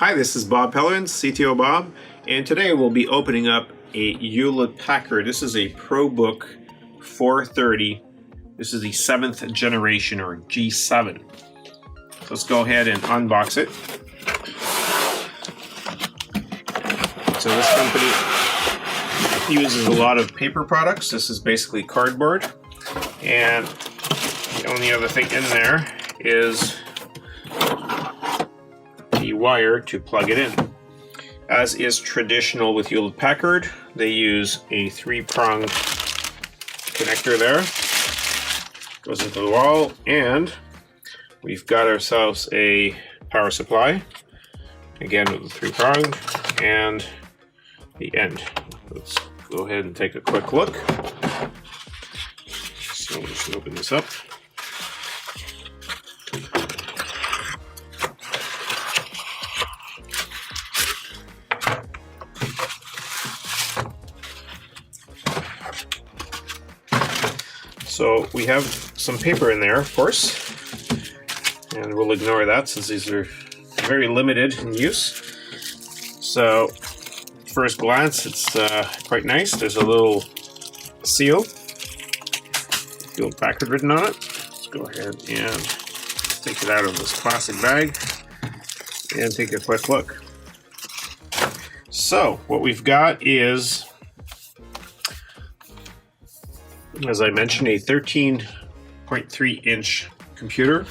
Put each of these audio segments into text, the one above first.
Hi, this is Bob Pellerin, CTO Bob, and today we'll be opening up a Hewlett Packard. This is a ProBook 430. This is the 7th generation, or G7. So let's go ahead and unbox it. So this company uses a lot of paper products. This is basically cardboard, and the only other thing in there is the wire to plug it in. As is traditional with Hewlett Packard, they use a 3-prong connector there. Goes into the wall, and we've got ourselves a power supply, again with the 3-prong and the end. Let's go ahead and take a quick look. So let's open this up. So we have some paper in there, of course, and we'll ignore that since these are very limited in use. So, first glance, it's quite nice. There's a little seal, Hewlett Packard written on it. Let's go ahead and take it out of this plastic bag and take a quick look. So, what we've got is, as I mentioned, a 13.3 inch computer.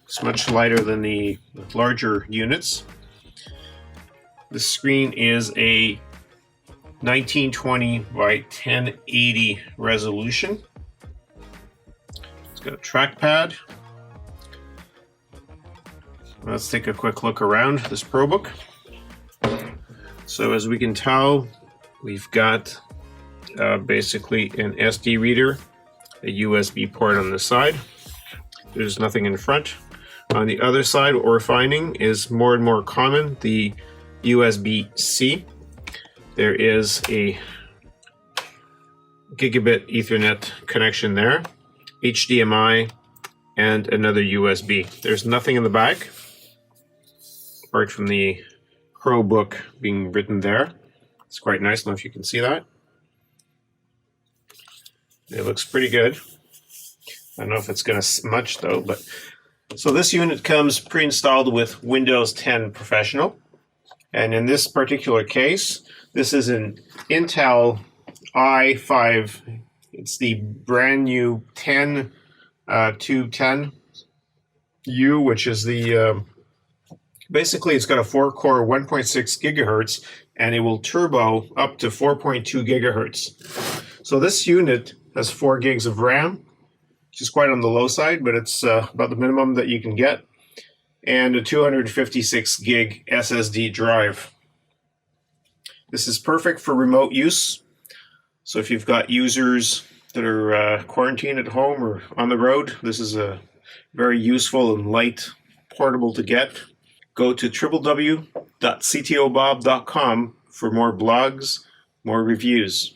It's much lighter than the larger units. The screen is a 1920 by 1080 resolution. It's got a trackpad. Let's take a quick look around this ProBook. So as we can tell, we've got basically an SD reader, a USB port on the side. There's nothing in front. On the other side, what we're finding is more and more common, the USB-C. There is a gigabit Ethernet connection there, HDMI, and another USB. There's nothing in the back, apart from the ProBook being written there. It's quite nice. I don't know if you can see that. It looks pretty good. I don't know if it's going to smudge though, but so this unit comes pre-installed with Windows 10 Professional, and in this particular case, this is an Intel i5. It's the brand new 210U, which is the basically it's got a 4-core 1.6 gigahertz, and it will turbo up to 4.2 gigahertz. So this unit has 4 gigs of RAM, which is quite on the low side, but it's about the minimum that you can get, and a 256 gig SSD drive. This is perfect for remote use. So if you've got users that are quarantined at home or on the road, this is a very useful and light portable to get. Go to www.ctobob.com for more blogs, more reviews.